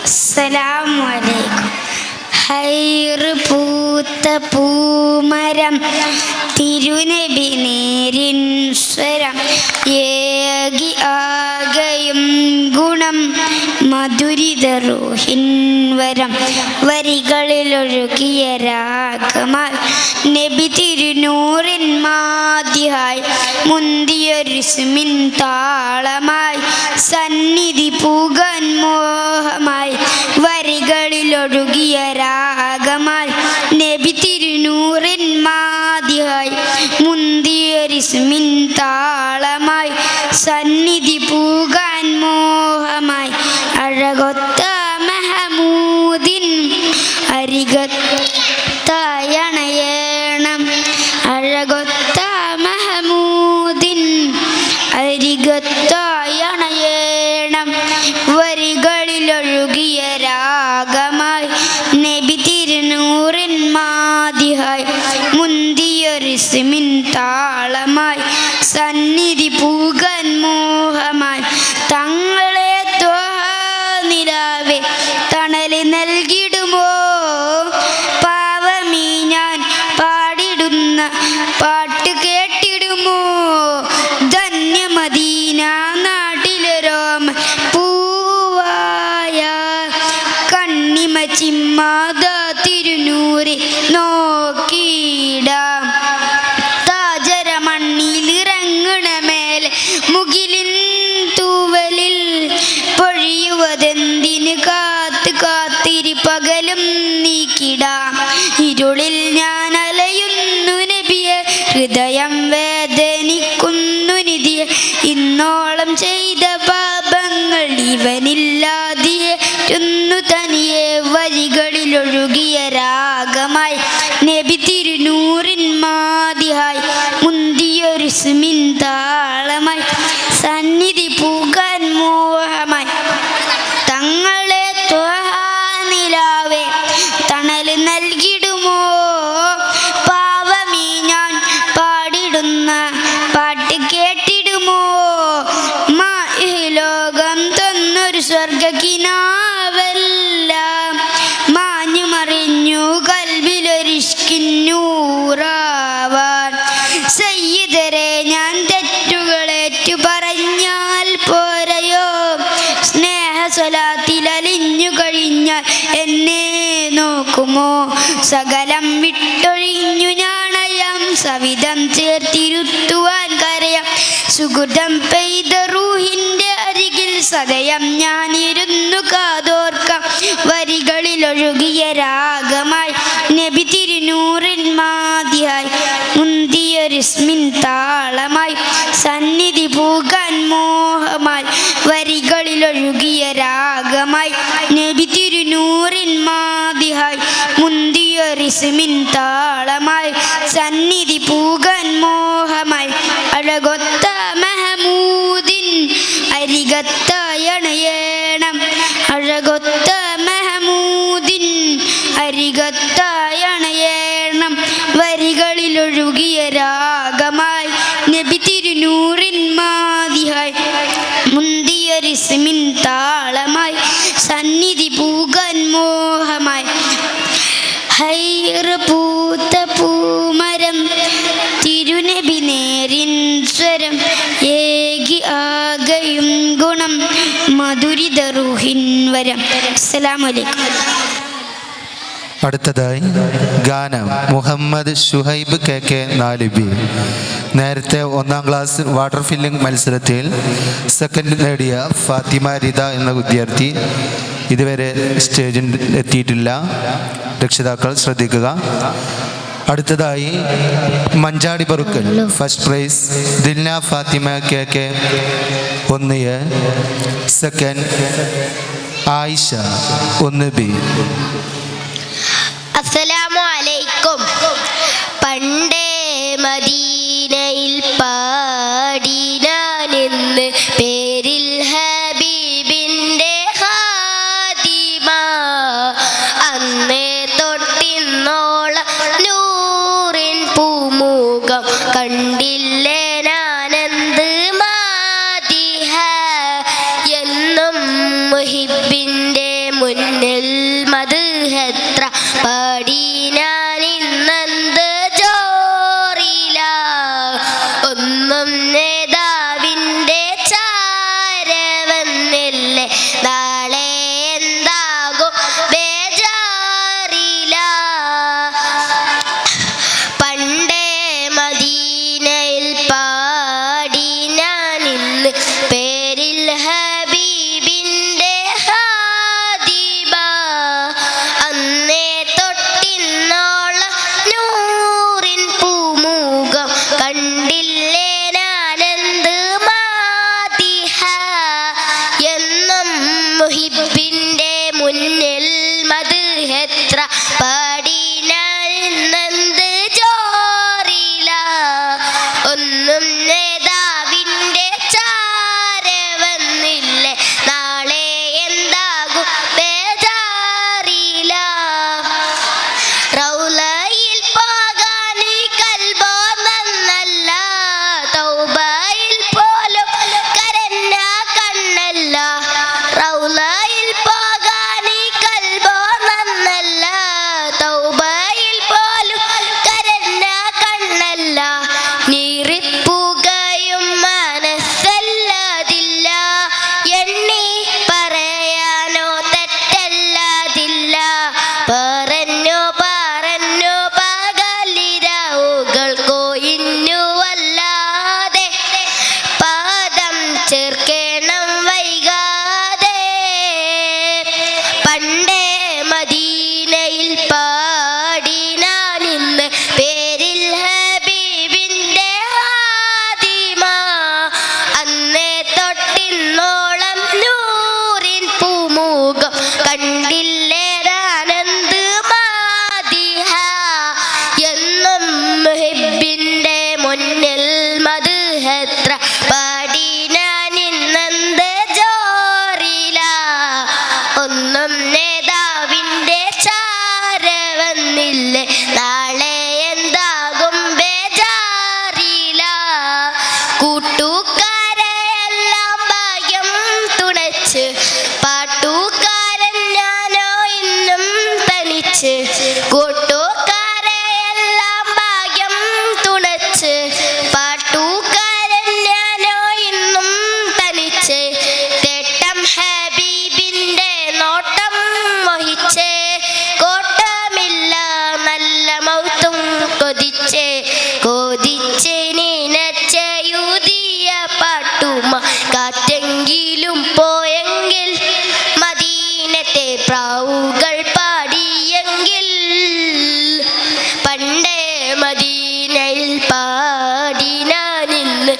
അസ്സലാമു അലൈക്കും. ഹൈർ പൂത്ത പൂമരം തിരുനബി നേരിൻ സ്വരം ഏകി ആകയും ഗുണം മധുരിത റൂഹിൻ വരം വരികളിലൊഴുകിയ രാഗമായി നബി തിരുനൂറിൻ മാതിയായി മുന്തിയൊരിസ്മിൻ താളമായി സന്നിധി പൂകാൻ മോഹമായി വരികളിലൊഴുകിയ രാഗമായി നബി തിരുനൂറിൻ മാതിയായി മുന്തിയൊരിസ്മിൻ താളമായി സന്നിധി പൂകാൻ മോഹമായി അഴകൊത്ത മഹമൂദിൻ അരികത്തായണയണം അഴകൊത്ത മഹമൂദിൻ അരികത്തായണയണം വരികളിലൊഴുകിയ രാഗമായി നബി തിരുനൂറിൻ മാതിയായി മുന്തിയൊരിസ്മിൻ താളമായി സന്നിധി പൂകാൻ മോഹമായി തങ്ങളെ നിലാവേ തണല് നൽകിടുമോ പാവമീ ഞാൻ പാടിടുന്ന പാട്ട് കേട്ടിടുമോ ധന്യമദീന നാട്ടിലെ രോമ പൂവായ കണ്ണിമ ചിമ്മാത തിരുനൂറി നോക്കിയിടാം താജര മണ്ണിലിറങ്ങണ മേലെ മുകിലിൻ തൂവലിൽ പൊഴിയുവതെന്തിന് കാത്ത് കാത്തിരി പകലും നീക്കിടാം ഇരുളിൽ ഞാൻ അലയുന്നു നബിയെ ഹൃദയം വേദനിക്കുന്നു നിധിയെ ഇന്നോളം ചെയ്ത പാപങ്ങൾ ഇവനില്ലാതിരുന്നു തനിയെ വരികളിലൊഴുകിയ രാഗമായി നബി തിരുനൂറിൻ മാതിയായി മുന്തിയൊരിസ്മിൻ താളമായി സന്നിധി പൂകാൻ മോഹമായി തങ്ങളെ നിലാവേ തണല് നൽകിടുമോ പാവമീ ഞാൻ പാടിടുന്ന പാട്ട് കേട്ടിടുമോ ലോകം തന്നൊരു സ്വർഗക്കിനാവല്ല മാഞ്ഞു മറിഞ്ഞു കൽബിലൊരിഷ്കിന്നൂറാവാൻ സയ്യിദരെ ഞാൻ തെറ്റുകളേറ്റു പറഞ്ഞാൽ പോരയോ സ്വലാത്തിലലിഞ്ഞു കഴിഞ്ഞാൽ എന്നെ നോക്കുമോ സകലം വിട്ടൊഴിഞ്ഞു ഞാണയാം സവിധം ചേർത്തിരുത്തുവാൻ കരയാം സുഹൃതം പെയ്ത റൂഹിന്റെ അരികിൽ സദയം ഞാനിരുന്നു കാതോർക്കാം വരികളിലൊഴുകിയ രാഗമായി നബി തിരുനൂറിൻ മാതിയായി മുന്തിയൊരിസ്മിൻ താളമായി സന്നിധി പൂകാൻ മോഹമായി വരികളിലൊഴുകിയ രാഗമായി നബി തിരുനൂറിൻ മാതിയായി മുന്തിയൊരിസ്മിൻ താളമായി സന്നിധി പൂകാൻ മോഹമായി അഴകൊത്ത മഹമൂദിൻ അരികത്തായണയണം അഴകൊത്ത മഹമൂദിൻ അരികത്തായണയണം വരികളിലൊഴുകിയ രാഗമായി നബി തിരുനൂറിൻ മാതിയായി മുന്തിയൊരിസ്മിൻ താളമായി സന്നിധി പൂകാൻ മോഹമായി ഹൈർ പൂത്ത പൂമരം തിരുനബി നേരിൻ സ്വരം ഏകി ആകയും ഗുണം മധുരിത റൂഹിൻ വരം. അസ്സലാമു അലൈക്കും. അടുത്തതായി ഗാനം മുഹമ്മദ് ഷുഹൈബ് KK 4B. നേരത്തെ 1ാം ക്ലാസ് വാട്ടർ ഫില്ലിംഗ് മത്സരത്തിൽ സെക്കൻഡ് നേടിയ ഫാത്തിമ റിദ എന്ന വിദ്യാർത്ഥി ഇതുവരെ സ്റ്റേജിൽ എത്തിയിട്ടില്ല. രക്ഷിതാക്കൾ ശ്രദ്ധിക്കുക. അടുത്തതായി മഞ്ചാടി ബറുക്കൽ first prize Dilna Fathima KK 1A. Second Ayisha 1B. അസ്സലാമു അലൈക്കും. പണ്ടേ മദീനയിൽ പാടി ഞാനിന്ന് പേരിൽ ഹബീബിൻ്റെ ഖാദിമ അന്നേ തൊട്ടിന്നോളം നൂറിൻ പൂമുഖം കണ്ടില്ലേ ഞാനെന്ത് മാതിഹ എന്നും മുഹിബിൻ്റെ മുൻ കണ്ടില്ലേ ഞാനെന്ത് മാതിഹ എന്നും മുഹിബിൻ്റെ മുന്നിൽ മദ്ഹെത്ര പാടിനെന്ത് ജോറില ഒന്നും നേതാവിൻ്റെ ചാരവന്നില്ലേ നാളെ എന്താകും ബേജാറില റൗലയിൽ പോകാൻ കൽബോ നന്നല്ല തൗബയിൽ പോലും കരഞ്ഞ കണ്ണല്ല റൗലയിൽ പോകാൻ കൽബോ നന്നല്ല തൗബയിൽ പോലും കരഞ്ഞ കണ്ണല്ല നീറിപ്പുകയും മനസ്സല്ലതില്ല എണ്ണി പറയാനോ തെറ്റല്ലതില്ല പറഞ്ഞു പറഞ്ഞു പകലിരവുകൾ കൊയിഞ്ഞുവല്ലാതെ പാദം ചേർക്കണം വൈകാതെ പണ്ടേ മദീനയിൽ പാടി ഞാനിന്ന് പേരിൽ ഹബീബിൻ്റെ ഹാദിമ അന്നേ തൊട്ടിന്നോളം നൂറിൻ പൂമുഖം കണ്ടില്ലേ ഞാനെന്ത് മാതിഹ എന്നും മുഹിബിൻ്റെ മുന്നിൽ മദ്ഹെത്ര പാടി ഞാനിന്നെന്ത് ജോറില ഒന്നും നേതാവിൻ്റെ ചാരവന്നില്ലേ നാളെ എന്താകും ബേജാറില കൂട്ടുകാരെയെല്ലാം ഭാഗ്യം തുണച്ച് പാട്ടുകാരൻ ഞാനോ ഇന്നും തനിച്ച് കൂട്ടുകാരെയെല്ലാം ഭാഗ്യം തുണച്ച് പാട്ടുകാരൻ ഞാനോ ഇന്നും തനിച്ച് തേട്ടം ഹബീബിൻ്റെ നോട്ടം മോഹിച്ച് കോട്ടമില്ല നല്ല മൗത്തും കൊതിച്ച് കൊതിച്ച് നീനച്ചയുതിയ പാട്ടുമ കാറ്റെങ്കിലും പോയെങ്കിൽ മദീനത്തെ പ്രാവുകൾ പാടിയെങ്കിൽ പണ്ടേ മദീനയിൽ പാടി ഞാനിന്ന്